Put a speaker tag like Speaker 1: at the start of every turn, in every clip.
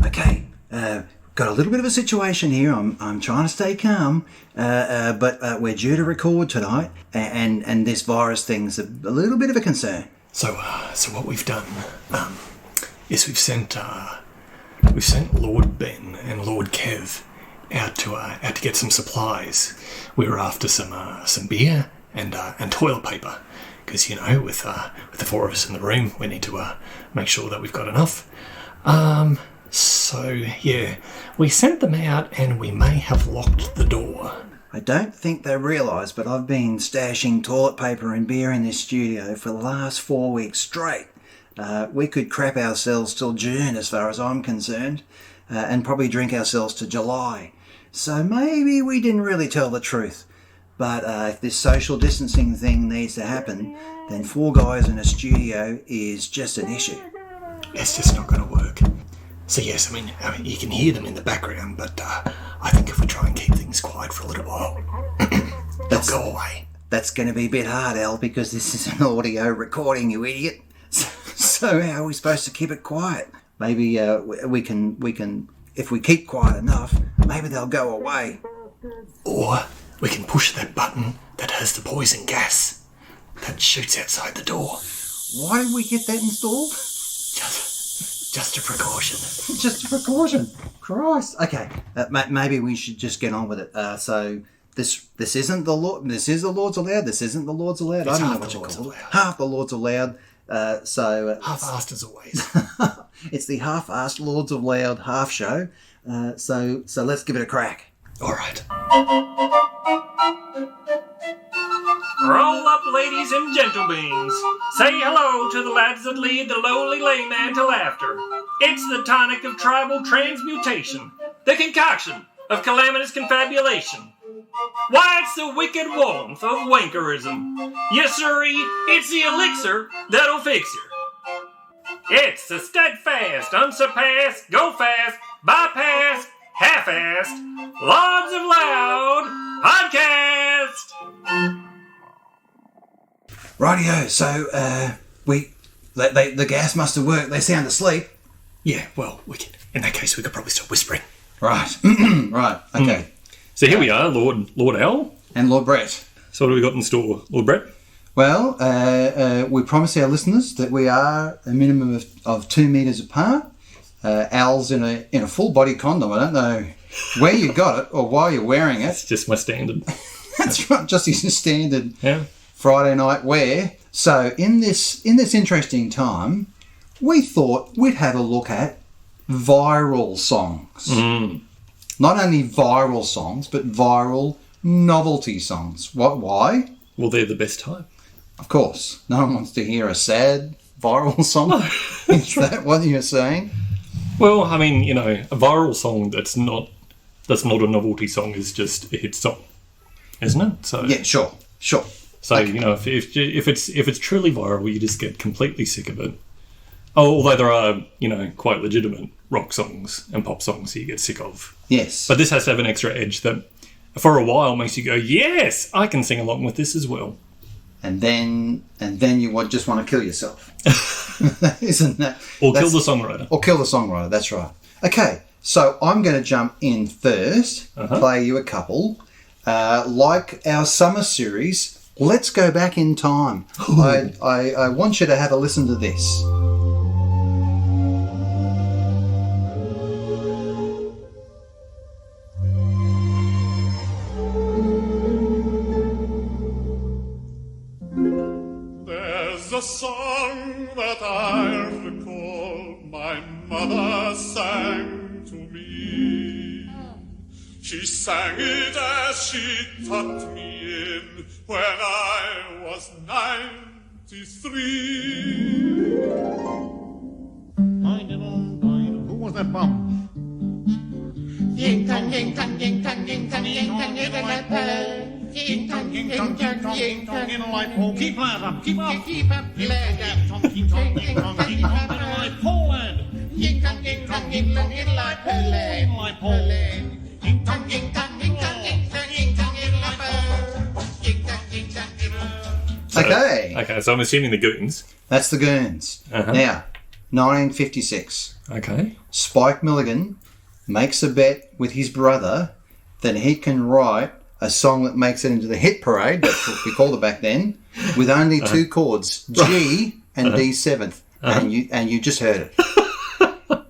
Speaker 1: Okay, got a little bit of a situation here. I'm trying to stay calm, but we're due to record tonight, and this virus thing's a little bit of a concern.
Speaker 2: So what we've done is we've sent Lord Ben and Lord Kev out to get some supplies. We were after some beer and toilet paper, because with the four of us in the room, we need to make sure that we've got enough. So yeah, we sent them out, and we may have locked the door.
Speaker 1: I don't think they realise, but I've been stashing toilet paper and beer in this studio for the last 4 weeks straight. We could crap ourselves till June as far as I'm concerned, and probably drink ourselves to July. So maybe we didn't really tell the truth. But if this social distancing thing needs to happen, then 4 guys in a studio is just an issue.
Speaker 2: It's just not going to work. So yes, I mean you can hear them in the background, but I think if we try and keep things quiet for a little while, they'll go away. That's
Speaker 1: going to be a bit hard, Al, because this is an audio recording, you idiot. So how are we supposed to keep it quiet? Maybe we can, if we keep quiet enough, maybe they'll go away.
Speaker 2: Or we can push that button that has the poison gas that shoots outside the door.
Speaker 1: Why did we get that installed?
Speaker 2: Just a precaution.
Speaker 1: Just a precaution. Christ. Okay, maybe we should just get on with it. So this isn't the Lord. This is the Lord's Allowed. This isn't the Lord's Allowed.
Speaker 2: It's
Speaker 1: I don't know
Speaker 2: half
Speaker 1: what
Speaker 2: the
Speaker 1: you call
Speaker 2: Lord's
Speaker 1: it.
Speaker 2: Allowed.
Speaker 1: Half the Lord's Allowed.
Speaker 2: Half-assed as always.
Speaker 1: It's the half-assed Lords of Loud half show. So let's give it a crack.
Speaker 2: All right.
Speaker 3: Roll up, ladies and gentlebeans. Say hello to the lads that lead the lowly layman to laughter. It's the tonic of tribal transmutation, the concoction of calamitous confabulation. Why, it's the wicked warmth of wankerism. Yes, sirree, it's the elixir that'll fix you. It's the steadfast, unsurpassed, go fast, bypass, half-assed, Lords of Loud podcast.
Speaker 1: Rightio, so the gas must have worked. They sound asleep.
Speaker 2: Yeah, well, in that case, we could probably stop whispering.
Speaker 1: Right. Right, okay.
Speaker 3: So here we are, Lord Al.
Speaker 1: And Lord Brett.
Speaker 3: So what have we got in store, Lord Brett?
Speaker 1: Well, we promise our listeners that we are a minimum of 2 metres apart. Al's in a full body condom. I don't know where you got it or why you're wearing it.
Speaker 3: It's just my standard.
Speaker 1: That's right, just his standard
Speaker 3: Yeah.
Speaker 1: Friday night wear. So in this interesting time, we thought we'd have a look at viral songs. Not only viral songs, but viral novelty songs. Why?
Speaker 3: Well, they're the best type.
Speaker 1: Of course. No one wants to hear a sad viral song. Is that what you're saying?
Speaker 3: Well, I mean, a viral song that's not a novelty song is just a hit song, isn't it? So
Speaker 1: yeah, sure.
Speaker 3: So okay. If it's truly viral, you just get completely sick of it. Although there are quite legitimate rock songs and pop songs that you get sick of.
Speaker 1: Yes.
Speaker 3: But this has to have an extra edge that, for a while, makes you go, yes, I can sing along with this as well.
Speaker 1: And then you would just want to kill yourself. Isn't that?
Speaker 3: Or kill the songwriter.
Speaker 1: Or kill the songwriter, that's right. Okay, so I'm going to jump in first, play you a couple. Like our summer series, let's go back in time. I want you to have a listen to this.
Speaker 4: There's a song that I recall my mother sang to me. She sang it as she tucked me in when I was 93.
Speaker 5: Who was that bum?
Speaker 6: Ying-tang, ying-tang, ying-tang, ying-tang, ying-tang, ying-tang, Ying-tong, ying-tong, ying-tong, ying-tong, in a light pole. Keep lad up, keep up. Keep up, lad. Ying-tong, ying-tong, ying-tong, ying-tong, in a light pole, lad. Ying-tong, ying-tong, ying-tong, in a light pole, lad. In a light pole, lad. Ying-tong, ying-tong, ying-tong, ying-tong, ying-tong, in a light pole. Ying-tong, ying-tong, ying-tong.
Speaker 1: Okay.
Speaker 3: Okay, so I'm assuming the Goons.
Speaker 1: That's the Goons.
Speaker 3: Uh-huh.
Speaker 1: Now, 1956.
Speaker 2: Okay.
Speaker 1: Spike Milligan makes a bet with his brother that he can write a song that makes it into the hit parade, that's what we called it back then, with only two chords, G and D7th. And you just heard it.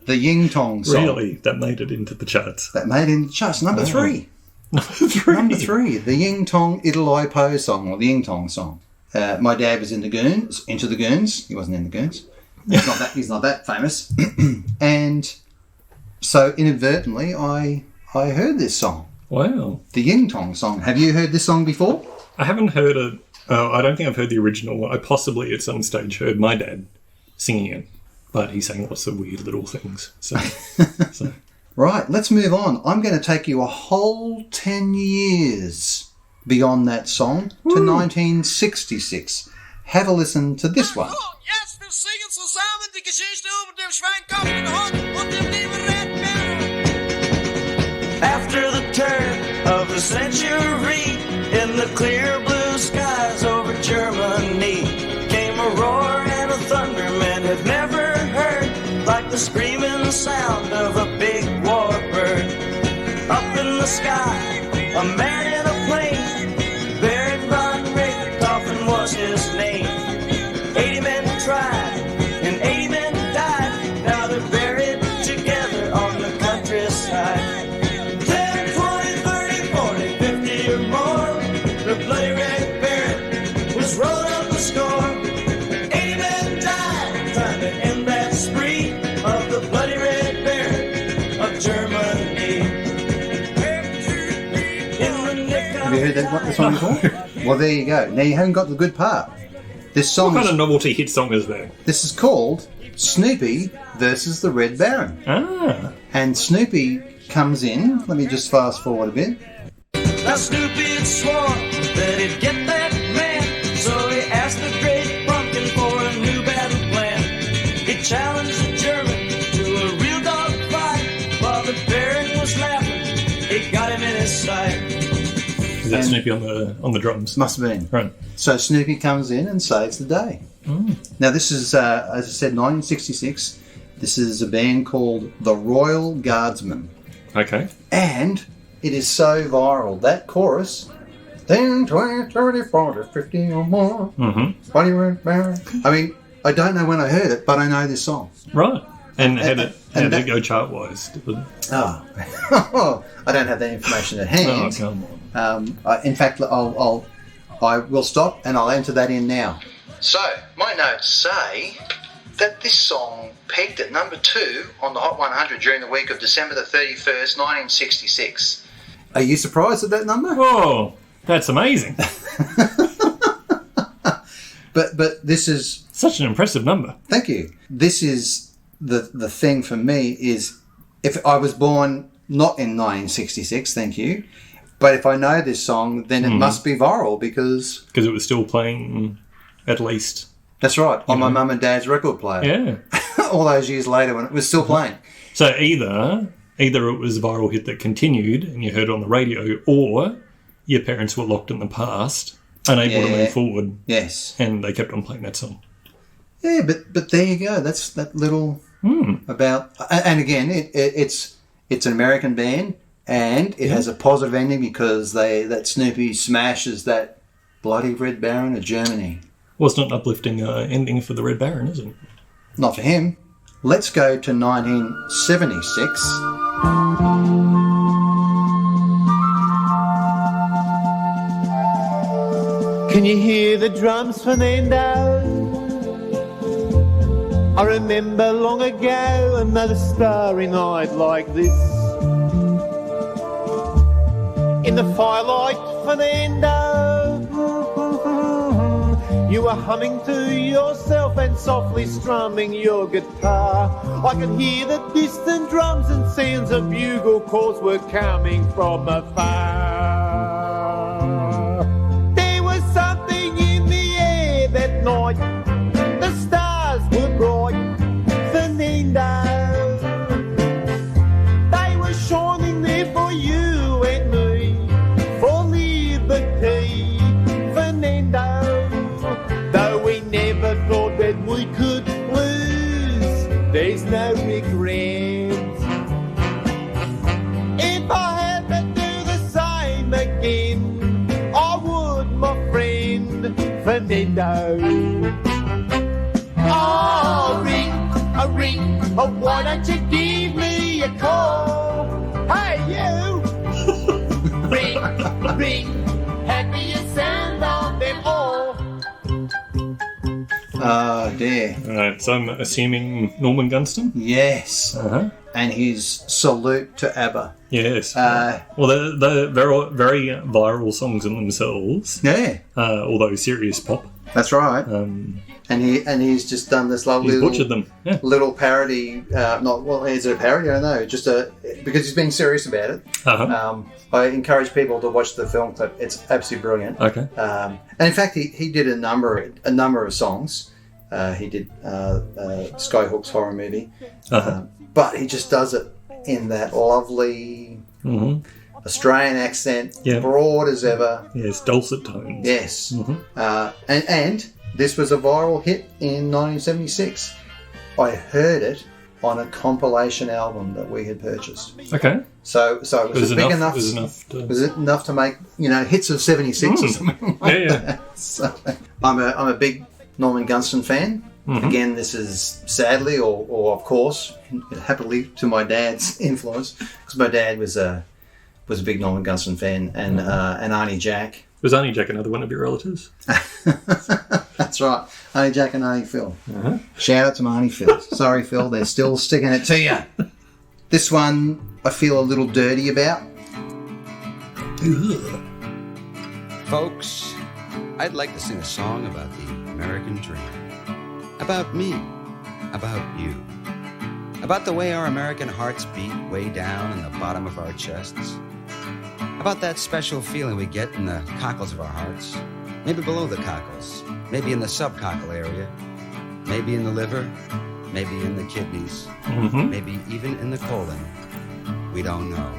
Speaker 1: The Ying Tong song.
Speaker 2: Really? That made it into the charts.
Speaker 1: That made it into the charts. Number three.
Speaker 2: Number three.
Speaker 1: The Ying Tong Idolai Po song, or the Ying Tong song. My dad was into the Goons. He wasn't in the Goons. He's not that famous. And so inadvertently, I heard this song.
Speaker 2: Wow.
Speaker 1: The Ying Tong song. Have you heard this song before?
Speaker 2: I haven't heard it. I don't think I've heard the original one. I possibly at some stage heard my dad singing it, but he sang lots of weird little things. So.
Speaker 1: Right, let's move on. I'm going to take you a whole 10 years beyond that song to 1966. Have a listen to this one.
Speaker 5: Jetzt wir singen zusammen die Geschichte über den Schweinkopf, den Hund und den lieben Red Baron. After the turn of the century, in the clear blue skies over Germany, came a roar and a thunder men had never heard, like the screaming sound of a big warbird. Up in the sky, a man in a plane, Baron von Richthofen was his name. 80 men tried, and 80 men died. Now they're buried together on the countryside. 10, 20, 30, 40, 50 or more, the bloody Red Baron was rolling up the score. 80 men died, trying to end that spree of the bloody Red Baron of Germany.
Speaker 1: Have you heard this song before? Well, there you go. Now, you haven't got the good part. This song
Speaker 2: What kind of novelty hit song is that?
Speaker 1: This is called Snoopy versus the Red Baron.
Speaker 2: Ah.
Speaker 1: And Snoopy comes in. Let me just fast forward a bit.
Speaker 5: Now Snoopy had sworn that he'd get that man, so he asked the great pumpkin for a new battle plan. He challenged the German to a real dog fight, while the Baron was laughing. He got him in his sight.
Speaker 2: Is that Snoopy on the drums?
Speaker 1: Must have been.
Speaker 2: Right.
Speaker 1: So Snoopy comes in and saves the day. Now this is, as I said, 1966. This is a band called the Royal Guardsmen.
Speaker 2: Okay.
Speaker 1: And it is so viral. That chorus, 10, 20, 30, 40, 50 or more.
Speaker 2: Mm-hmm.
Speaker 1: Bloody Red Baron. I mean, I don't know when I heard it, but I know this song.
Speaker 2: Right. And how did
Speaker 1: and
Speaker 2: it go chart-wise?
Speaker 1: Oh, I don't have that information at hand.
Speaker 2: Oh, come on.
Speaker 1: In fact, I will stop and I'll enter that in now. So, my notes say that this song peaked at number 2 on the Hot 100 during the week of December the 31st, 1966. Are you surprised at that number?
Speaker 2: Whoa, that's amazing.
Speaker 1: But this is...
Speaker 2: Such an impressive number.
Speaker 1: Thank you. This is the thing for me is if I was born not in 1966, thank you, but if I know this song, then it must be viral because...
Speaker 2: Because it was still playing at least...
Speaker 1: That's right, on my mum and dad's record player.
Speaker 2: Yeah.
Speaker 1: All those years later when it was still playing.
Speaker 2: So either it was a viral hit that continued and you heard it on the radio, or your parents were locked in the past, unable to move forward.
Speaker 1: Yes.
Speaker 2: And they kept on playing that song.
Speaker 1: Yeah, but there you go. That's that little about... And again, it's an American band, and it has a positive ending because that Snoopy smashes that bloody Red Baron of Germany.
Speaker 2: Well, it's not an uplifting ending for the Red Baron, is it?
Speaker 1: Not for him. Let's go to 1976.
Speaker 7: Can you hear the drums, Fernando? I remember long ago another starry night like this. In the firelight, Fernando, you were humming to yourself and softly strumming your guitar. I could hear the distant drums and sounds of bugle calls were coming from afar. There was something in the air that night. The stars were bright, Fernando. They were shining there for you and me, for liberty, Fernando. Though we never thought that we could lose, there's no regrets. If I had to do the same again, I would, my friend Fernando. Oh, ring, oh, why don't you give me a call? Hey, you! ring, happiest sound of them all.
Speaker 1: Oh, dear.
Speaker 2: Right, so I'm assuming Norman Gunston?
Speaker 1: Yes.
Speaker 2: Uh-huh.
Speaker 1: And his salute to ABBA.
Speaker 2: Yes. Well, they're very, very viral songs in themselves.
Speaker 1: Yeah,
Speaker 2: Although serious pop.
Speaker 1: that's right.
Speaker 2: Um,
Speaker 1: And he's just done this lovely
Speaker 2: he's butchered them. Yeah.
Speaker 1: little parody. Is it a parody? I don't know. Because he's being serious about it.
Speaker 2: Uh-huh.
Speaker 1: I encourage people to watch the film clip. It's absolutely brilliant.
Speaker 2: Okay.
Speaker 1: And in fact, he did a number of songs. He did Skyhook's horror movie, but he just does it in that lovely Australian accent, broad as ever.
Speaker 2: Yes, dulcet tones.
Speaker 1: Yes, and this was a viral hit in 1976. I heard it on a compilation album that we had purchased.
Speaker 2: Okay.
Speaker 1: So it was big enough.
Speaker 2: Was
Speaker 1: it enough to make hits of 76 or something like that. So I'm a big Norman Gunston fan. Again, this is sadly or of course happily to my dad's influence, because my dad was a big Norman Gunston fan, and Arnie Jack.
Speaker 2: Was Arnie Jack another one of your relatives?
Speaker 1: That's right, Arnie Jack and Arnie Phil. Shout out to Arnie Phil. Sorry, Phil, they're still sticking it to you. This one I feel a little dirty about.
Speaker 8: Folks, I'd like to sing a song about the American dream. About me. About you. About the way our American hearts beat way down in the bottom of our chests. About that special feeling we get in the cockles of our hearts. Maybe below the cockles. Maybe in the subcockle area. Maybe in the liver. Maybe in the kidneys. Maybe even in the colon. We don't know.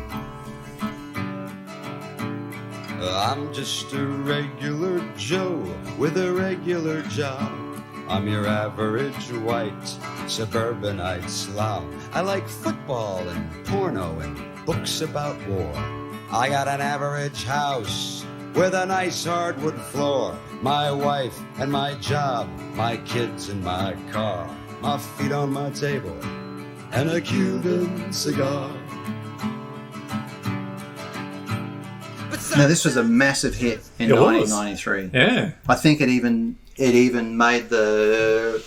Speaker 8: I'm just a regular Joe with a regular job. I'm your average white suburbanite slob. I like football and porno and books about war. I got an average house with a nice hardwood floor. My wife and my job, my kids and my car. My feet on my table and a Cuban cigar.
Speaker 1: Now, this was a massive hit in 1993.
Speaker 2: Yeah.
Speaker 1: I think it even made the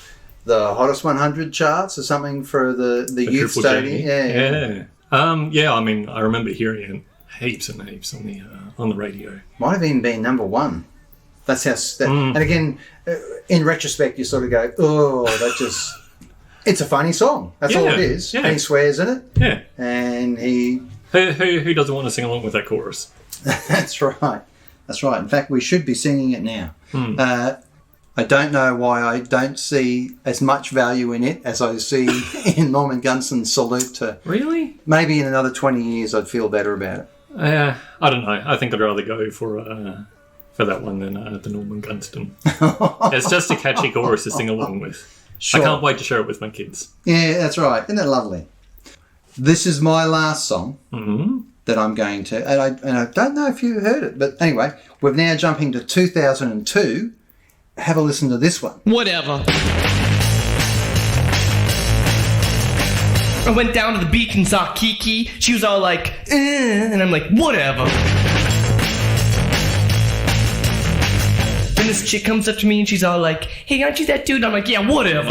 Speaker 1: hottest 100 charts or something for the youth stadium.
Speaker 2: Yeah. I mean, I remember hearing it heaps and heaps on the radio.
Speaker 1: Might have even been number one. That's how. And again, in retrospect, you sort of go, "Oh, that just." It's a funny song. That's all it is.
Speaker 2: Yeah.
Speaker 1: And he swears in it.
Speaker 2: Yeah.
Speaker 1: And he.
Speaker 2: Who doesn't want to sing along with that chorus?
Speaker 1: That's right. That's right. In fact, we should be singing it now. I don't know why I don't see as much value in it as I see in Norman Gunston's salute to...
Speaker 2: Really?
Speaker 1: Maybe in another 20 years I'd feel better about it.
Speaker 2: I don't know. I think I'd rather go for that one than the Norman Gunston. It's just a catchy chorus to sing along with. Sure. I can't wait to share it with my kids.
Speaker 1: Yeah, that's right. Isn't that lovely? This is my last song that I'm going to... And I don't know if you heard it, but anyway, we're now jumping to 2002. Have a listen to this one.
Speaker 9: Whatever. I went down to the beach and saw Kiki. She was all like, and I'm like, whatever. Then this chick comes up to me and she's all like, hey, aren't you that dude? I'm like, yeah, whatever.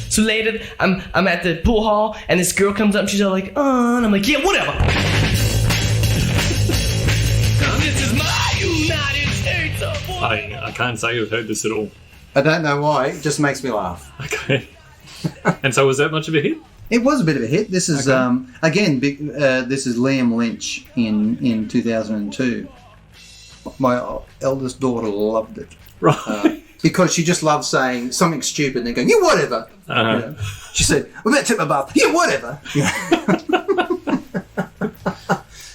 Speaker 9: So later, I'm at the pool hall and this girl comes up and she's all like, and I'm like, yeah, whatever. This is my United States of war.
Speaker 2: I can't say I've heard this at all.
Speaker 1: I don't know why. It just makes me laugh.
Speaker 2: Okay. And so was that much of a hit?
Speaker 1: It was a bit of a hit. This is, again, this is Liam Lynch in 2002. My eldest daughter loved it.
Speaker 2: Right.
Speaker 1: Because she just loves saying something stupid and then going, yeah, whatever. You know? She said, I'm about to tip my bath. Yeah, whatever.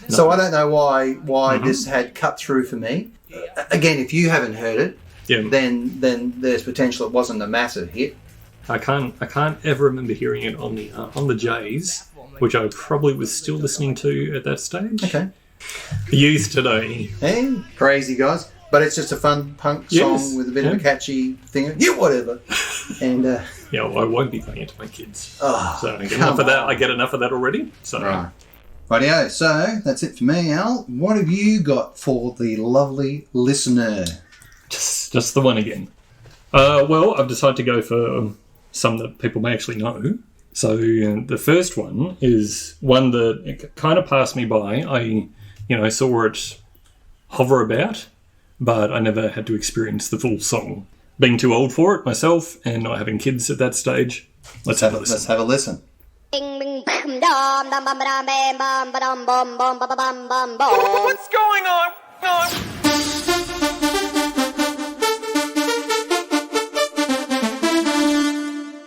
Speaker 1: So I don't know why this had cut through for me. Again, if you haven't heard it, then there's potential it wasn't a massive hit.
Speaker 3: I can't ever remember hearing it on the Jays, which I probably was still listening to at that stage.
Speaker 1: Okay.
Speaker 3: The youth today.
Speaker 1: Hey, crazy guys. But it's just a fun punk song with a bit of a catchy thing. Yeah, whatever. And
Speaker 3: yeah, well, I won't be playing it to my kids.
Speaker 1: Oh,
Speaker 3: so I get enough of that. I get enough of that already. So
Speaker 1: right. Rightio. So that's it for me, Al. What have you got for the lovely listener?
Speaker 3: Just the one again. Well, I've decided to go for some that people may actually know. So the first one is one that kind of passed me by. I saw it hover about, but I never had to experience the full song. Being too old for it myself and not having kids at that stage. Let's have a listen.
Speaker 1: Let's have a listen.
Speaker 5: What's going on?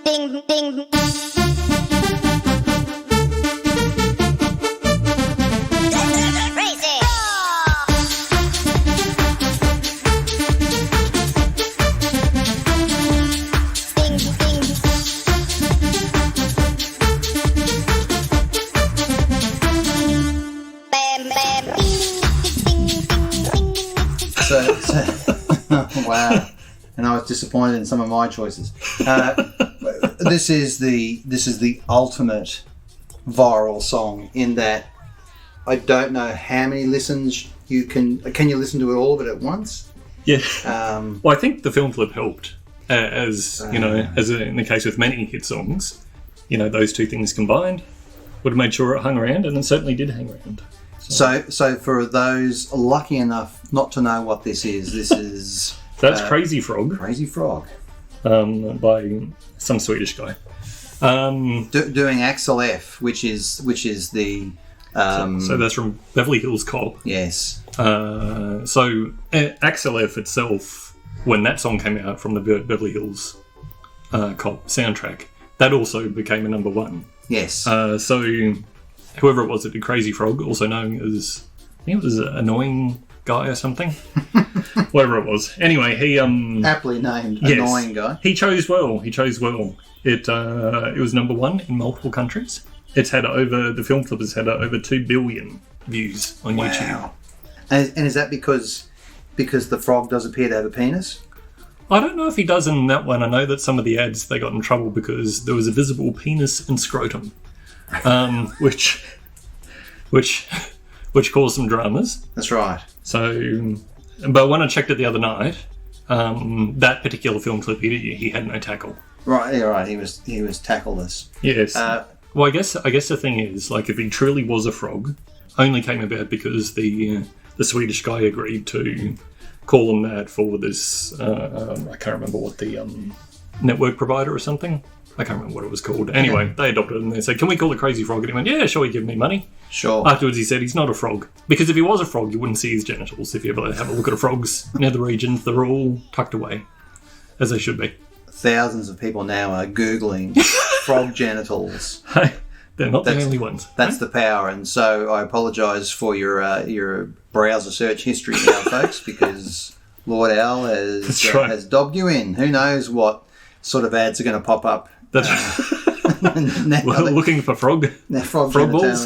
Speaker 5: Ding, ding.
Speaker 1: Wow. And I was disappointed in some of my choices. This is the ultimate viral song in that I don't know how many listens you can you listen to it all of it at once?
Speaker 3: Yeah. Well, I think the film clip helped, as in the case with many hit songs. Those two things combined would have made sure it hung around, and it certainly did hang around.
Speaker 1: So for those lucky enough not to know what this is
Speaker 3: that's Crazy Frog.
Speaker 1: Crazy Frog.
Speaker 3: By some Swedish guy.
Speaker 1: Doing Axel F, which is the
Speaker 3: so that's from Beverly Hills Cop.
Speaker 1: Yes.
Speaker 3: So Axel F itself, when that song came out from the Beverly Hills Cop soundtrack, that also became a number one.
Speaker 1: Yes.
Speaker 3: So whoever it was that did Crazy Frog, also known as, I think it was an annoying guy or something. Whatever it was. Anyway, he
Speaker 1: aptly named annoying guy.
Speaker 3: He chose well. It was number one in multiple countries. The film clip has had over 2 billion views on YouTube.
Speaker 1: And is that because the frog does appear to have a penis?
Speaker 3: I don't know if he does in that one. I know that some of the ads, they got in trouble because there was a visible penis and scrotum, which caused some dramas.
Speaker 1: That's right.
Speaker 3: So, but when I checked it the other night, that particular film clip, he had no tackle.
Speaker 1: Right, yeah, right. He was tackleless.
Speaker 3: Yes. Well, I guess the thing is, like, if he truly was a frog, only came about because the Swedish guy agreed to call him that for this. I can't remember what the network provider or something. I can't remember what it was called. Anyway, they adopted it and they said, "Can we call it Crazy Frog?" And he went, "Yeah, sure, you give me money."
Speaker 1: Sure.
Speaker 3: Afterwards, he said he's not a frog because if he was a frog, you wouldn't see his genitals. If you ever have a look at a frog's nether regions, they're all tucked away, as they should be.
Speaker 1: Thousands of people now are Googling frog genitals.
Speaker 3: Hey, they're not the only ones.
Speaker 1: That's the power, and so I apologise for your browser search history now, folks, because Lord Al has dobbed you in. Who knows what sort of ads are going to pop up?
Speaker 3: That's looking for frog balls.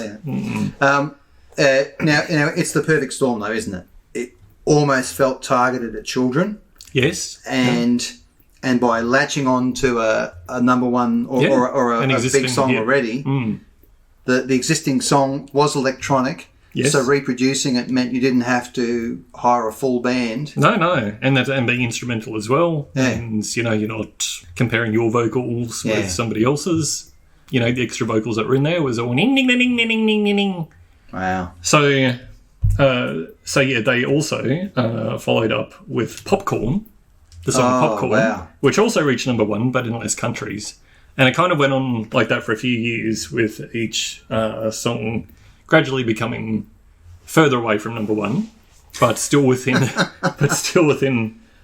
Speaker 1: Now, it's the perfect storm, though, isn't it? It almost felt targeted at children.
Speaker 3: Yes,
Speaker 1: and by latching on to a number one or a big song already, the existing song was electronic. Yes. So reproducing it meant you didn't have to hire a full band.
Speaker 3: No, and being instrumental as well. Yeah. And you're not comparing your vocals with somebody else's. The extra vocals that were in there was all ding ding ding ding ding ding ding.
Speaker 1: Wow.
Speaker 3: So they also followed up with Popcorn, the song Popcorn, which also reached number one, but in less countries. And it kind of went on like that for a few years, with each song gradually becoming further away from number one, but still within.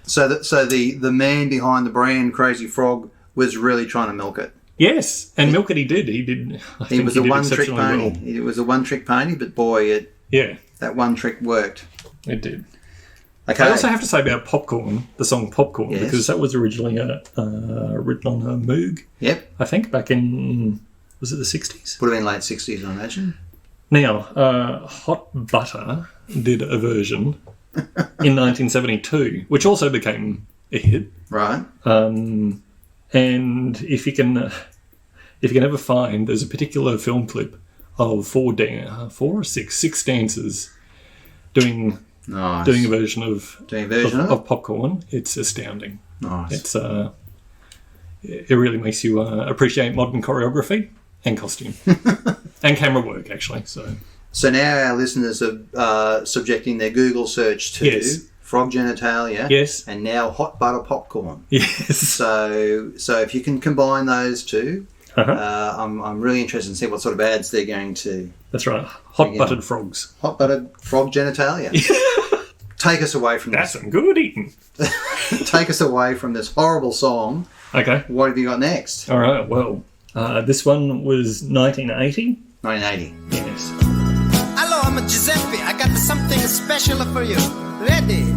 Speaker 1: So the man behind the brand Crazy Frog was really trying to milk it.
Speaker 3: Yes, and milk it he did. He was a
Speaker 1: one-trick pony.
Speaker 3: Well.
Speaker 1: It was a one-trick pony, but boy, that one trick worked.
Speaker 3: It did.
Speaker 1: Okay.
Speaker 3: I also have to say about Popcorn, the song Popcorn,
Speaker 1: Yes.
Speaker 3: because that was originally written on a Moog,
Speaker 1: Yep.
Speaker 3: I think, back in, was it the 60s?
Speaker 1: Would have been late 60s, I imagine.
Speaker 3: Now, Hot Butter did a version in 1972, which also became a hit.
Speaker 1: Right.
Speaker 3: And if you can ever find, there's a particular film clip of four or six dancers doing
Speaker 1: Nice.
Speaker 3: a version of Popcorn. It's astounding.
Speaker 1: Nice.
Speaker 3: It's it really makes you appreciate modern choreography and costume and camera work, actually.
Speaker 1: So now our listeners are subjecting their Google search to
Speaker 3: Yes.
Speaker 1: frog genitalia,
Speaker 3: Yes.
Speaker 1: and now hot butter popcorn.
Speaker 3: Yes.
Speaker 1: So if you can combine those two,
Speaker 3: Uh-huh.
Speaker 1: I'm really interested in seeing what sort of ads they're going to.
Speaker 3: That's right. Hot buttered frogs.
Speaker 1: Hot buttered frog genitalia. Take us away from
Speaker 3: That's
Speaker 1: this.
Speaker 3: some good eating.
Speaker 1: Take us away from this horrible song.
Speaker 3: Okay.
Speaker 1: What have you got next?
Speaker 3: All right. Well, this one was 1980.
Speaker 1: 1980.
Speaker 3: Yes.
Speaker 5: Hello, I'm Giuseppe. I got something special for you. Ready?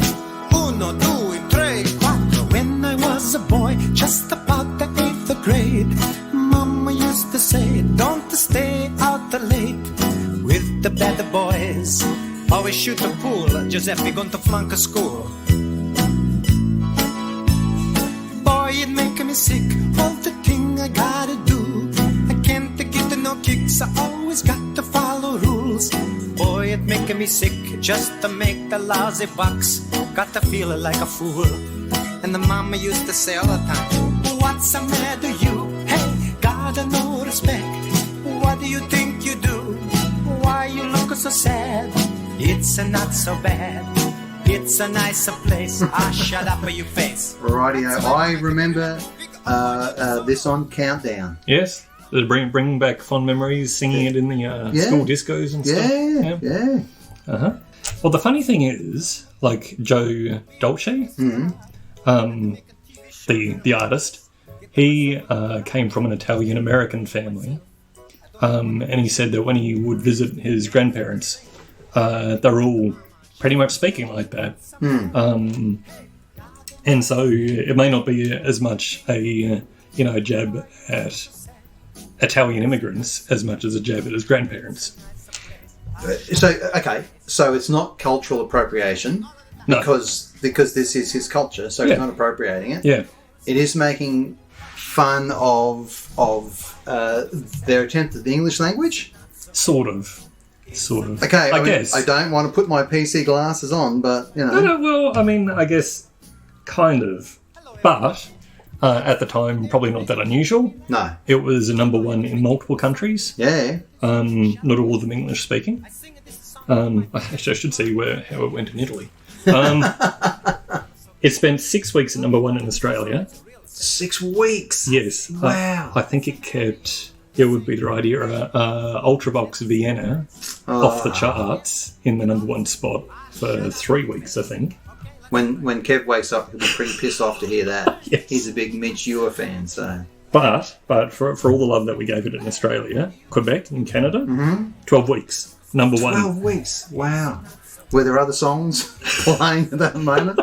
Speaker 5: Uno, due, tre, quattro. When I was a boy, just about the 8th grade, Mama used to say, don't stay out late with the bad boys. Always shoot the pool. Giuseppe going to flunk a school. Boy, it make me sick. All the thing I gotta do. I can't get no kicks. I always got to follow rules. Boy, it make me sick just to make the lousy bucks. Got to feel like a fool. And the mama used to say all the time, what's the matter you? Hey, gotta no respect. What do you think you do? Why you look so sad? It's not so bad. It's a nicer place. Ah, shut up your face.
Speaker 1: Rightio. I remember this on Countdown.
Speaker 3: Yes. Bringing back fond memories, singing it in the school discos and stuff.
Speaker 1: Yeah.
Speaker 3: Uh-huh. Well, the funny thing is, like Joe Dolce, the artist, he came from an Italian-American family, and he said that when he would visit his grandparents, they're all pretty much speaking like that. And so it may not be as much a jab at Italian immigrants as much as a jab at his grandparents.
Speaker 1: So it's not cultural appropriation because this is his culture, so he's not appropriating it.
Speaker 3: Yeah.
Speaker 1: It is making fun of their attempt at the English language.
Speaker 3: Sort of.
Speaker 1: Okay,
Speaker 3: I guess.
Speaker 1: I don't want to put my PC glasses on, but
Speaker 3: Well, I mean, I guess kind of. But at the time, probably not that unusual.
Speaker 1: No.
Speaker 3: It was a number one in multiple countries.
Speaker 1: Yeah.
Speaker 3: Not all of them English speaking. Actually, I should see how it went in Italy. It spent 6 weeks at number one in Australia.
Speaker 1: 6 weeks?
Speaker 3: Yes.
Speaker 1: Wow.
Speaker 3: I think it kept, it would be the idea, Ultravox Vienna off the charts in the number one spot for 3 weeks, I think.
Speaker 1: When Kev wakes up, he'll be pretty pissed off to hear that.
Speaker 3: Yes.
Speaker 1: He's a big Mitch Ewer fan, so...
Speaker 3: But for all the love that we gave it in Australia, Quebec and Canada, 12 weeks, number one.
Speaker 1: 12 weeks, wow. Were there other songs playing at that moment?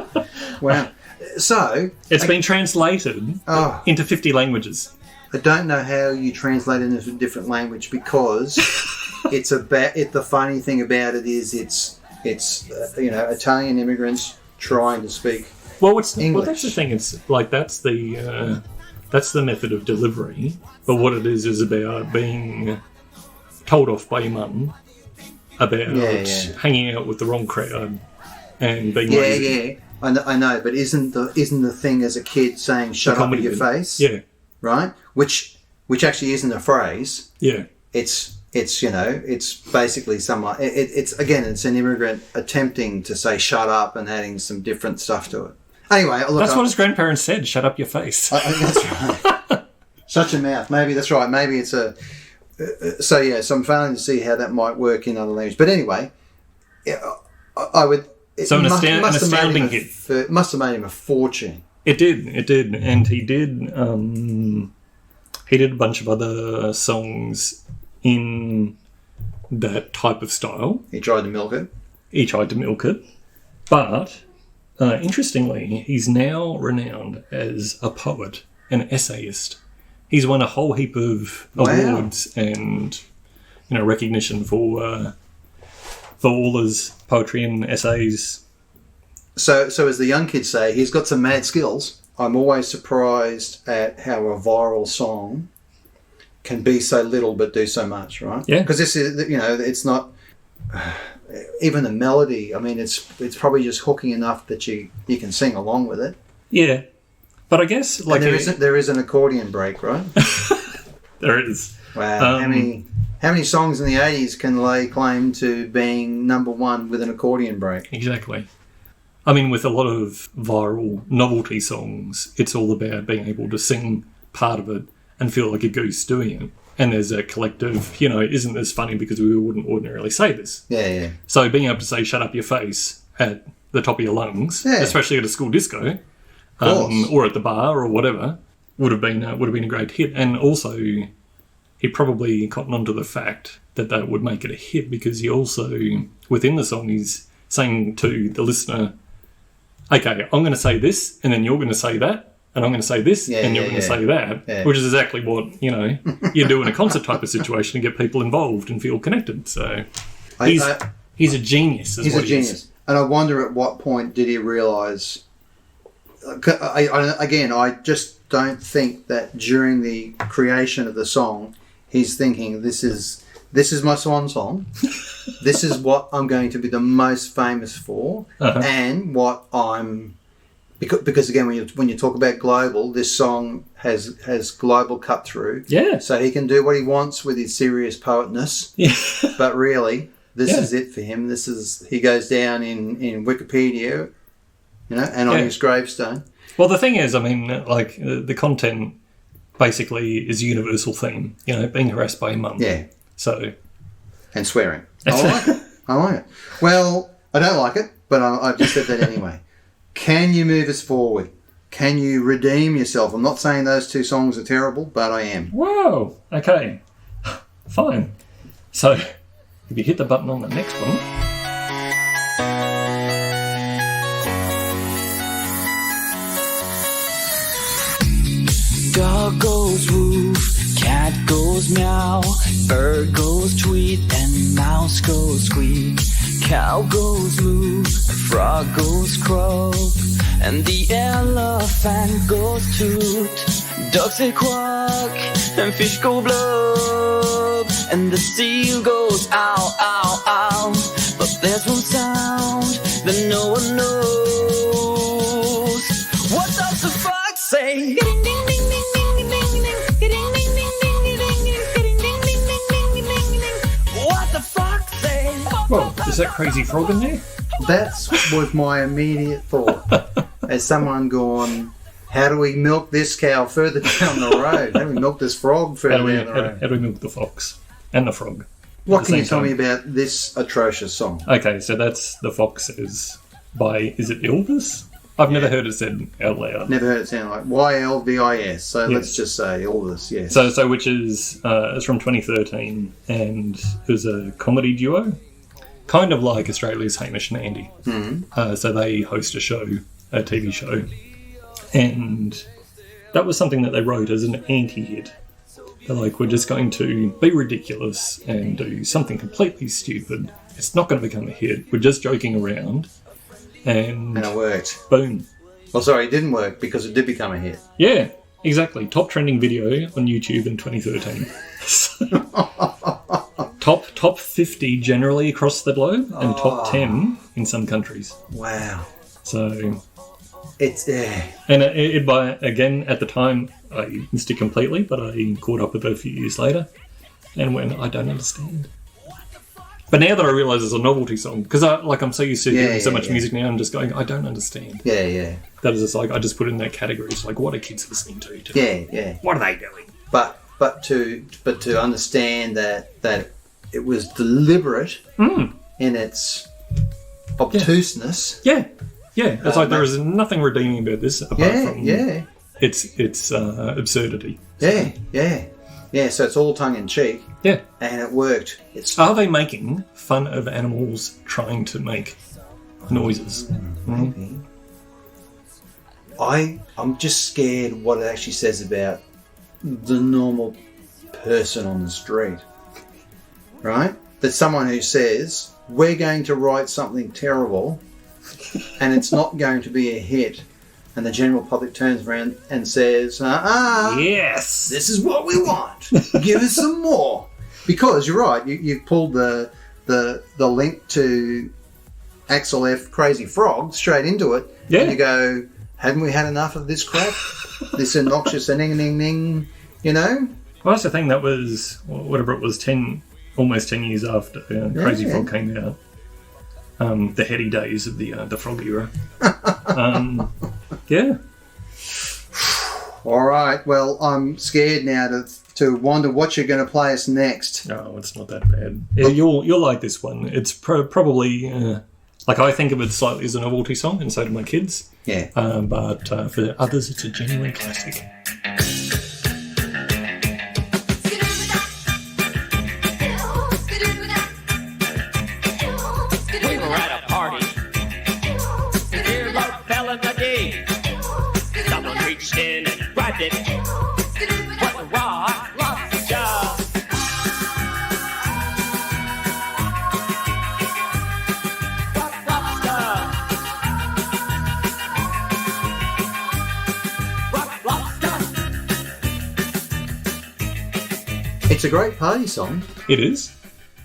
Speaker 1: Wow. So...
Speaker 3: It's been translated into 50 languages.
Speaker 1: I don't know how you translate it into a different language because the funny thing about it is it's Italian immigrants trying to speak English.
Speaker 3: Well, that's the thing. It's like that's the method of delivery. But what it is about being told off by your mum about hanging out with the wrong crowd and being lazy.
Speaker 1: I know, but isn't the thing as a kid saying "shut up with your face"?
Speaker 3: Yeah.
Speaker 1: Right. Which actually isn't a phrase.
Speaker 3: Yeah.
Speaker 1: It's basically someone. It's an immigrant attempting to say "shut up" and adding some different stuff to it. Anyway, look,
Speaker 3: that's what his grandparents said. Shut up your face.
Speaker 1: I think that's right. Shut your mouth. Maybe that's right. Maybe it's a. So I'm failing to see how that might work in other languages. But anyway, I would.
Speaker 3: So an astounding hit.
Speaker 1: It must have made him a fortune.
Speaker 3: It did, and he did a bunch of other songs in that type of style.
Speaker 1: He tried to milk it.
Speaker 3: But Interestingly, he's now renowned as a poet and essayist. He's won a whole heap of awards and recognition for all his poetry and essays.
Speaker 1: So as the young kids say, he's got some mad skills. I'm always surprised at how a viral song can be so little but do so much, right?
Speaker 3: Yeah.
Speaker 1: Because this is, it's not even the melody. I mean, it's probably just hooking enough that you can sing along with it.
Speaker 3: Yeah, but I guess like
Speaker 1: there is an accordion break, right?
Speaker 3: There is.
Speaker 1: Wow. How many songs in the 80s can lay claim to being number one with an accordion break?
Speaker 3: Exactly. I mean, with a lot of viral novelty songs, it's all about being able to sing part of it and feel like a goose doing it. And there's a collective, isn't this funny because we wouldn't ordinarily say this?
Speaker 1: Yeah.
Speaker 3: So being able to say "shut up your face" at the top of your lungs, especially at a school disco, or at the bar or whatever, would have been a great hit. And also, he probably cottoned onto the fact that would make it a hit because he also, within the song, he's saying to the listener, okay, I'm going to say this, and then you're going to say that, and I'm going to say this, and you're going to say that, which is exactly what, you do in a concert type of situation to get people involved and feel connected. So he's a genius.
Speaker 1: He's a genius. And I wonder at what point did he realise... I just don't think that during the creation of the song, he's thinking, this is my swan song. This is what I'm going to be the most famous for, and what I'm because again, when you talk about global, this song has global cut through.
Speaker 3: Yeah.
Speaker 1: So he can do what he wants with his serious poetness.
Speaker 3: Yeah.
Speaker 1: But really, this is it for him. He goes down in Wikipedia, and on his gravestone.
Speaker 3: Well, the thing is, I mean, like the content basically is a universal theme. Being harassed by your mum.
Speaker 1: Yeah.
Speaker 3: So.
Speaker 1: And swearing. I like it. Well, I don't like it, but I've just said that anyway. Can you move us forward? Can you redeem yourself? I'm not saying those two songs are terrible, but I am.
Speaker 3: Whoa. Okay. Fine. So, if you hit the button on the next one.
Speaker 5: Dog goes woof, cat goes meow, bird goes tweet, and mouse goes squeak. Cow goes moo, frog goes croak, and the elephant goes toot. Ducks say quack, and fish go blub, and the seal goes ow, ow, ow. But there's one sound that no one knows. What does the fox say?
Speaker 3: Well, is that crazy frog in there?
Speaker 1: That was my immediate thought. As someone gone, how do we milk this cow further down the road? How do we milk this frog further down the road?
Speaker 3: How do we milk the fox and the frog?
Speaker 1: What can you tell me about this atrocious song?
Speaker 3: Okay, so that's The Foxes by, is it Elvis? I've never heard it said out loud.
Speaker 1: Never heard it sound like YLVIS, so let's just say Elvis, yes.
Speaker 3: So which is, it's from 2013, and it was a comedy duo, kind of like Australia's Hamish and Andy.
Speaker 1: Mm-hmm.
Speaker 3: So they host a TV show, and that was something that they wrote as an anti-hit. They're like, we're just going to be ridiculous and do something completely stupid. It's not going to become a hit. We're just joking around. And
Speaker 1: it worked.
Speaker 3: Boom.
Speaker 1: Well, sorry, it didn't work because it did become a hit.
Speaker 3: Yeah, exactly. Top trending video on YouTube in 2013. top 50 generally across the globe, and top 10 in some countries.
Speaker 1: Wow.
Speaker 3: So
Speaker 1: it's
Speaker 3: and it by again at the time I missed it completely, but I caught up with it a few years later, and when I don't understand. But now that I realise it's a novelty song, because I'm so used to hearing so much music now, I'm just going, I don't understand.
Speaker 1: Yeah.
Speaker 3: That is just like, I just put it in that category. It's like, what are kids listening to?
Speaker 1: Yeah.
Speaker 3: What are they doing?
Speaker 1: But to understand that it was deliberate in its obtuseness.
Speaker 3: Yeah. It's like there is nothing redeeming about this apart from its absurdity.
Speaker 1: So. Yeah, so it's all tongue-in-cheek.
Speaker 3: Yeah.
Speaker 1: And it worked.
Speaker 3: Are they making fun of animals trying to make noises?
Speaker 1: Maybe. I'm just scared what it actually says about the normal person on the street, right? That someone who says, we're going to write something terrible and it's not going to be a hit, and the general public turns around and says,
Speaker 3: Yes!
Speaker 1: this is what we want. Give us some more. Because you're right, you pulled the link to Axel F. Crazy Frog straight into it.
Speaker 3: Yeah.
Speaker 1: And you go, haven't we had enough of this crap? This obnoxious ding, you know?
Speaker 3: Well, that's the thing, that was, whatever it was, almost 10 years after Crazy Frog came out. The heady days of the Frog era. Yeah.
Speaker 1: All right. Well, I'm scared now to wonder what you're going to play us next.
Speaker 3: No, it's not that bad. Yeah, you'll like this one. It's probably like, I think of it slightly as a novelty song, and so do my kids.
Speaker 1: Yeah.
Speaker 3: But for others, it's a genuine classic.
Speaker 5: We were at a party. The beer mug fell in the day. Someone reached in and grabbed it. What a rock, lobster. Rock, lobster. Rock, lobster.
Speaker 1: It's a great party song.
Speaker 3: It is.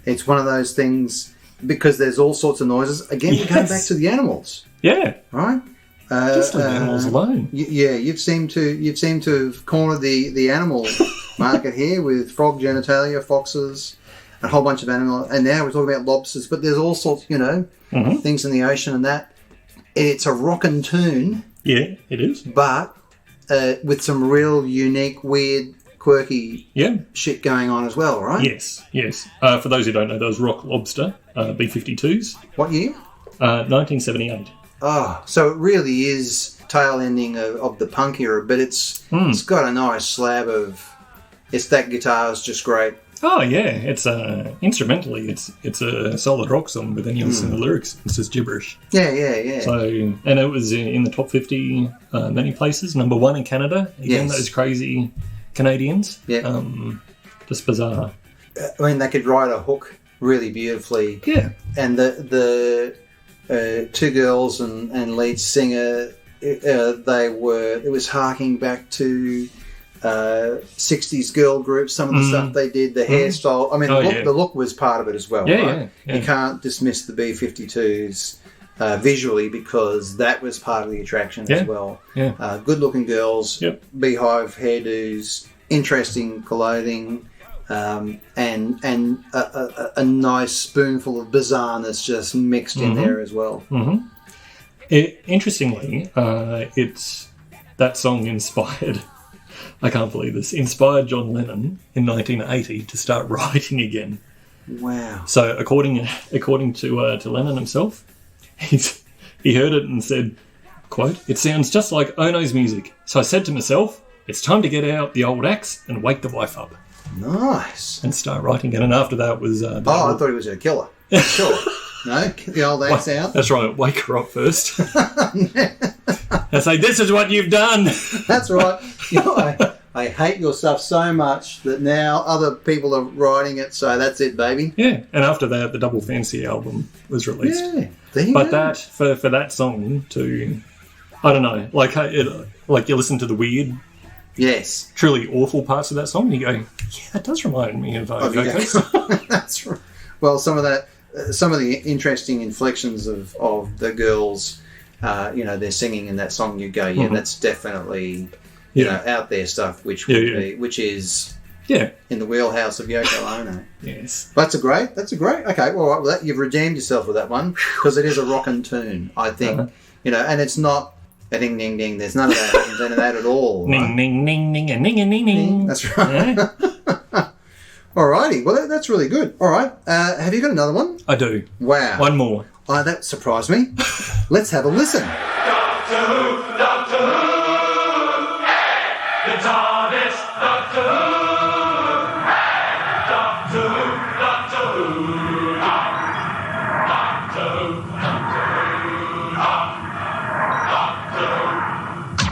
Speaker 1: It's one of those things, because there's all sorts of noises. Again, we're going back to the animals,
Speaker 3: Yeah.
Speaker 1: right?
Speaker 3: Just leave animals alone.
Speaker 1: Yeah, you've seemed to have cornered the animal market here with frog genitalia, foxes, a whole bunch of animals, and now we're talking about lobsters. But there's all sorts, things in the ocean and that. It's a rockin' tune,
Speaker 3: Yeah, it is.
Speaker 1: but with some real unique, weird, quirky shit going on as well, right?
Speaker 3: Yes. For those who don't know, those Rock Lobster B-52s,
Speaker 1: What year?
Speaker 3: 1978.
Speaker 1: Oh, so it really is tail ending of the punk era, but it's got a nice slab of. That guitar's just great.
Speaker 3: Oh yeah, it's instrumentally it's a solid rock song, but then you listen to the lyrics, it's just gibberish.
Speaker 1: Yeah.
Speaker 3: So, and it was in the top 50 many places, number 1 in Canada. Again,
Speaker 1: Yes.
Speaker 3: those crazy Canadians.
Speaker 1: Yeah.
Speaker 3: Just bizarre.
Speaker 1: I mean, they could ride a hook really beautifully.
Speaker 3: Yeah.
Speaker 1: And the two girls and lead singer, it was harking back to 60s girl groups, some of the stuff they did, the hairstyle. I mean, the look was part of it as well, right?
Speaker 3: Yeah.
Speaker 1: You can't dismiss the B-52s visually, because that was part of the attraction as well.
Speaker 3: Yeah.
Speaker 1: Good-looking girls,
Speaker 3: Yep.
Speaker 1: beehive hairdos, interesting clothing, and a nice spoonful of bizarreness just mixed in there as well.
Speaker 3: Mm-hmm. Interestingly, it's that song inspired. I can't believe this. Inspired John Lennon in 1980 to start writing again.
Speaker 1: Wow.
Speaker 3: So according to Lennon himself, he heard it and said, quote, "It sounds just like Ono's music. So I said to myself, it's time to get out the old axe and wake the wife up
Speaker 1: Nice.
Speaker 3: and start writing again." And after that was...
Speaker 1: I thought he was a killer. Sure. No, get the old axe out.
Speaker 3: That's right, wake her up first. And say, this is what you've done.
Speaker 1: That's right. I hate your stuff so much that now other people are writing it, so that's it, baby.
Speaker 3: Yeah, and after that, the Double Fancy album was released.
Speaker 1: Yeah, there you
Speaker 3: But
Speaker 1: go.
Speaker 3: that, for that song to, I don't know, like you listen to the weird,
Speaker 1: Yes.
Speaker 3: truly awful parts of that song, and you go, yeah, that does remind me of Go Coast.
Speaker 1: That's right. Well, some of the interesting inflections of the girls, they're singing in that song, you go, that's definitely out there stuff, which is in the wheelhouse of Yoko Ono.
Speaker 3: Yes.
Speaker 1: That's a great. Okay, well, you've redeemed yourself with that one, because it is a rockin' tune, I think. And it's not a ding ding ding. There's none of that at all. Right?
Speaker 3: Ning, ning, ning, ning, ning, ning, ning, ning.
Speaker 1: That's right.
Speaker 3: Yeah.
Speaker 1: Alrighty, well, that's really good. All right, have you got another one?
Speaker 3: I do.
Speaker 1: Wow.
Speaker 3: One more.
Speaker 1: Oh, that surprised me. Let's have a listen.
Speaker 4: Doctor Who, Doctor Who, hey, the TARDIS, Doctor Who, hey, Doctor Who, Doctor Who, Doctor Who, Doctor Who, Doctor Who.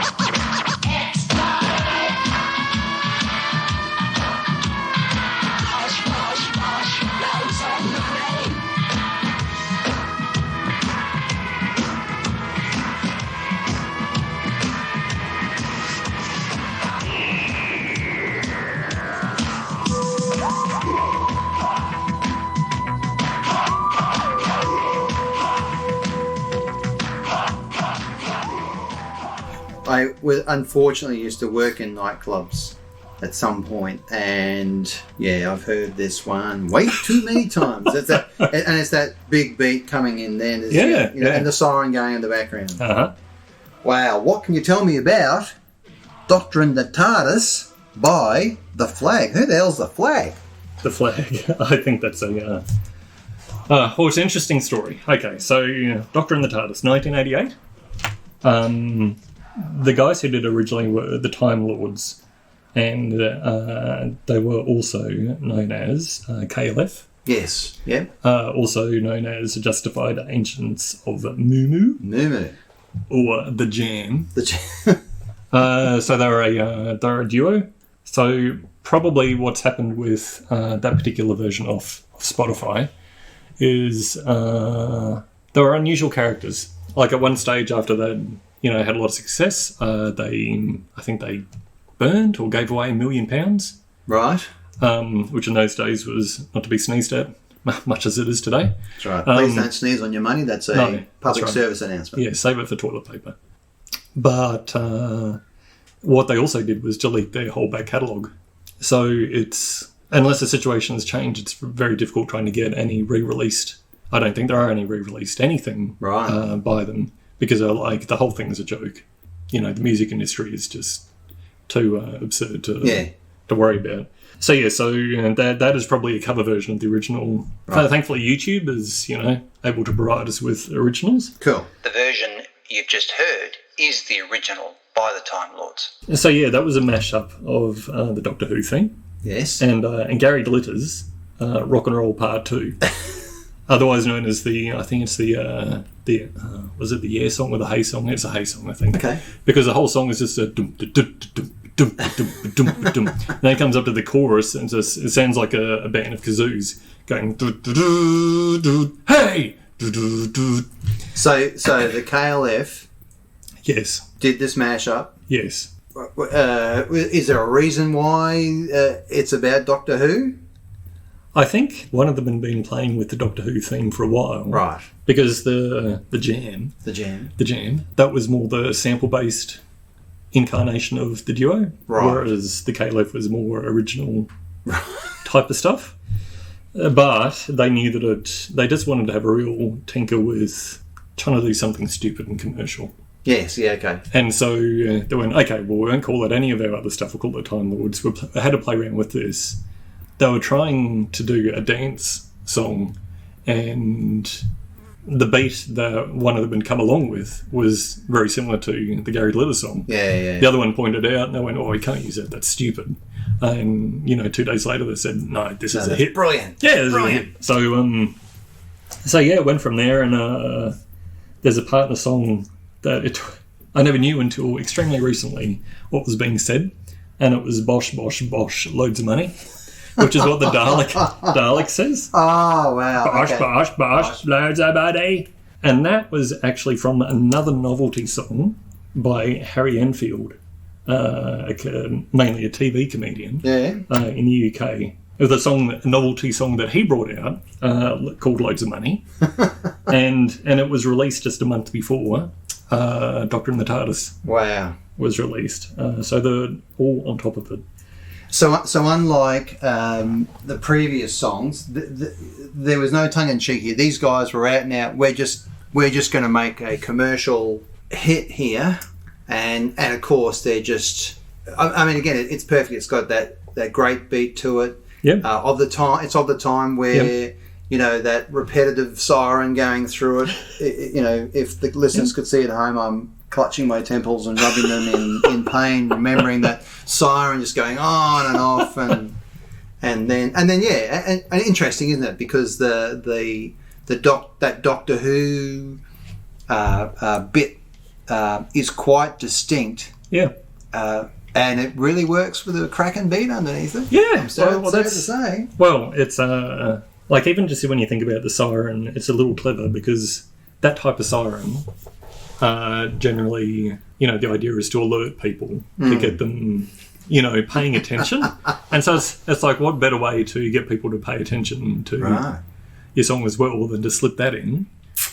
Speaker 1: unfortunately used to work in nightclubs at some point, and yeah, I've heard this one way too many times. It's that big beat coming in then, and the siren going in the background.
Speaker 2: Uh-huh.
Speaker 1: Wow, what can you tell me about Doctor and the TARDIS by The Flag? Who the hell's The Flag?
Speaker 2: The Flag. I think that's a... it's an interesting story. Okay, so Doctor and the TARDIS, 1988. The guys who did originally were the Time Lords, and they were also known as KLF.
Speaker 1: Yes, yep.
Speaker 2: Also known as Justified Ancients of Mumu.
Speaker 1: Mumu.
Speaker 2: Or The Jam.
Speaker 1: The Jam.
Speaker 2: So they're a duo. So probably what's happened with that particular version of Spotify is they were unusual characters. Like at one stage after they had a lot of success, I think they burned or gave away £1 million.
Speaker 1: Right.
Speaker 2: Which in those days was not to be sneezed at, much as it is today.
Speaker 1: That's right. Please don't sneeze on your money. That's a public service announcement.
Speaker 2: Yeah, save it for toilet paper. But what they also did was delete their whole back catalogue. So it's, unless the situation has changed, it's very difficult trying to get any re-released. I don't think there are any re-released anything by them, because the whole thing is a joke. The music industry is just too absurd to worry about. So that is probably a cover version of the original. Right. Thankfully, YouTube is able to provide us with originals.
Speaker 1: Cool.
Speaker 10: The version you've just heard is the original by the Time Lords.
Speaker 2: So that was a mashup of the Doctor Who theme.
Speaker 1: Yes.
Speaker 2: And Gary Glitter's Rock and Roll Part 2, otherwise known as was it the Yeah song or the Hey song? It's a Hey song, I think. Okay. Because the whole song is just a dum dum dum dum dum dum dum dum. Then it comes up to the chorus and it sounds like a band of kazoos going hey.
Speaker 1: So the KLF,
Speaker 2: yes,
Speaker 1: did this mashup.
Speaker 2: Yes.
Speaker 1: Is there a reason why it's about Doctor Who?
Speaker 2: I think one of them had been playing with the Doctor Who theme for a while.
Speaker 1: Right.
Speaker 2: Because the Jam, that was more the sample-based incarnation of the duo. Right. Whereas the KLF was more original type of stuff. But they knew that they just wanted to have a real tinker with trying to do something stupid and commercial.
Speaker 1: Yes, yeah, okay.
Speaker 2: And so they went, okay, well, we won't call it any of our other stuff. We'll call it Time Lords. We had to play around with this. They were trying to do a dance song, and the beat that one of them had come along with was very similar to the Gary Glitter song.
Speaker 1: Yeah.
Speaker 2: The other one pointed out, and they went, oh, we can't use that. That's stupid. And, 2 days later, they said, no, this is a hit.
Speaker 1: Brilliant.
Speaker 2: Yeah, this is a hit. So, it went from there, and there's a part in the song that I never knew until extremely recently what was being said, and it was bosh, bosh, bosh, loads of money, which is what the Dalek says.
Speaker 1: Oh, wow.
Speaker 2: Bosh, bosh, bosh, loads of money. And that was actually from another novelty song by Harry Enfield, mainly a TV comedian in the UK. It was a novelty song that he brought out called Loads of Money, and it was released just a month before Doctor and the TARDIS was released. So they're all on top of it.
Speaker 1: So unlike the previous songs, there was no tongue-in-cheek here. These guys were out and out. We're just going to make a commercial hit here, and of course they're just. I mean, again, it's perfect. It's got that great beat to it.
Speaker 2: Yep.
Speaker 1: It's of the time where that repetitive siren going through it. If the listeners could see at home, I'm clutching my temples and rubbing them in pain, remembering that siren just going on and off, and then interesting, isn't it? Because that Doctor Who bit is quite distinct.
Speaker 2: Yeah.
Speaker 1: And it really works with a cracking beat underneath it.
Speaker 2: Yeah.
Speaker 1: Sad to say.
Speaker 2: Well, it's like even just when you think about the siren, it's a little clever because that type of siren. Generally, the idea is to alert people, to get them, paying attention. And so it's like, what better way to get people to pay attention to your song as well than to slip that in?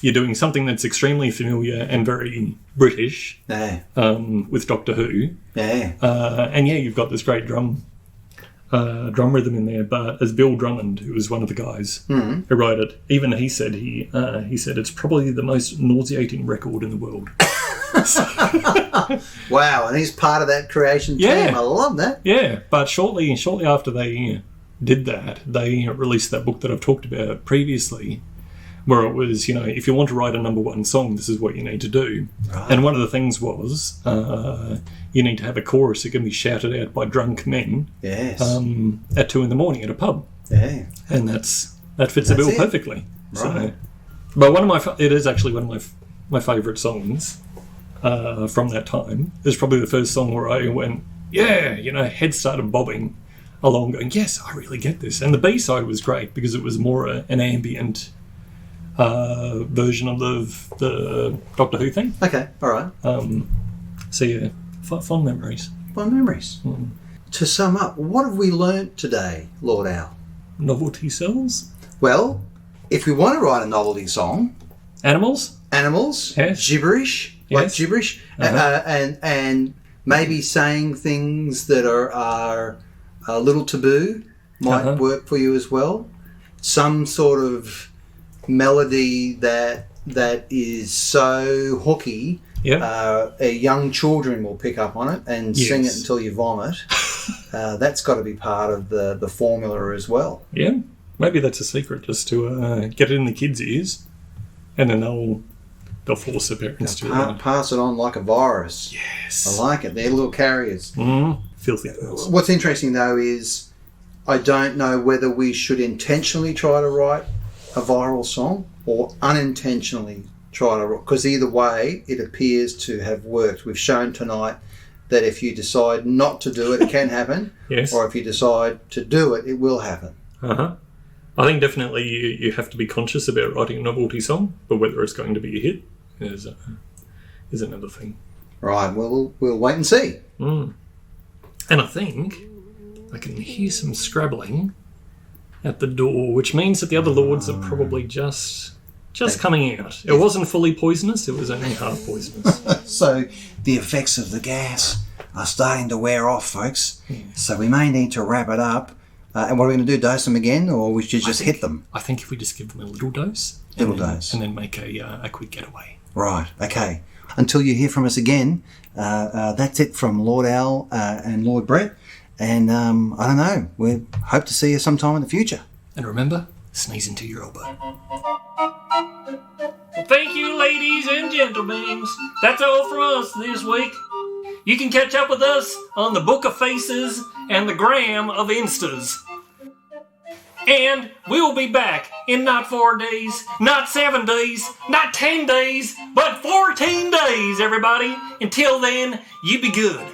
Speaker 2: you're doing something that's extremely familiar and very British with Doctor Who.
Speaker 1: Yeah.
Speaker 2: And you've got this great drum rhythm in there. But as Bill Drummond, who was one of the guys who wrote it, even he said it's probably the most nauseating record in the world.
Speaker 1: Wow, and he's part of that creation team. I love that.
Speaker 2: Yeah, but shortly after they did that, they released that book that I've talked about previously, where it was, if you want to write a number one song, this is what you need to do. Right. And one of the things was you need to have a chorus that can be shouted out by drunk men at 2 a.m. at a pub. Yeah. And that fits the bill perfectly. Right. So, but it is actually one of my favourite songs from that time. It's probably the first song where I went, head started bobbing along going, yes, I really get this. And the B-side was great because it was more an ambient version of the Doctor Who thing.
Speaker 1: Okay, all right.
Speaker 2: Fond memories.
Speaker 1: Fond memories. To sum up, what have we learnt today, Lord Owl?
Speaker 2: Novelty sells.
Speaker 1: Well, if we want to write a novelty song...
Speaker 2: Animals,
Speaker 1: yes. Gibberish, like gibberish, and maybe saying things that are a little taboo might work for you as well. Some sort of melody that is so hooky, young children will pick up on it and sing it until you vomit. That's got to be part of the formula as well.
Speaker 2: Yeah, maybe that's a secret, just to get it in the kids' ears, and then they'll force the parents to
Speaker 1: pass it on like a virus.
Speaker 2: Yes,
Speaker 1: I like it. They're little carriers.
Speaker 2: Filthy girls.
Speaker 1: What's interesting though is I don't know whether we should intentionally try to write a viral song or unintentionally try to, because either way it appears to have worked. We've shown tonight that if you decide not to do it, it can happen.
Speaker 2: Yes.
Speaker 1: Or if you decide to do it, it will happen.
Speaker 2: I think definitely you have to be conscious about writing a novelty song, but whether it's going to be a hit is another thing.
Speaker 1: Right, well, we'll wait and see.
Speaker 2: And I think I can hear some scrabbling at the door, which means that the other lords are probably just coming out. It wasn't fully poisonous, it was only half poisonous.
Speaker 1: So the effects of the gas are starting to wear off, folks. So we may need to wrap it up. And what are we going to do, dose them again, or we should just hit them?
Speaker 2: I think if we just give them a little dose.
Speaker 1: And
Speaker 2: then make a quick getaway.
Speaker 1: Right, okay. Until you hear from us again, that's it from Lord Owl and Lord Brett. And I don't know, we hope to see you sometime in the future.
Speaker 2: And remember, sneeze into your elbow.
Speaker 3: Thank you, ladies and gentlemen. That's all from us this week. You can catch up with us on the Book of Faces and the Gram of Instas. And we'll be back in not 4 days, not 7 days, not 10 days, but 14 days, everybody. Until then, you be good.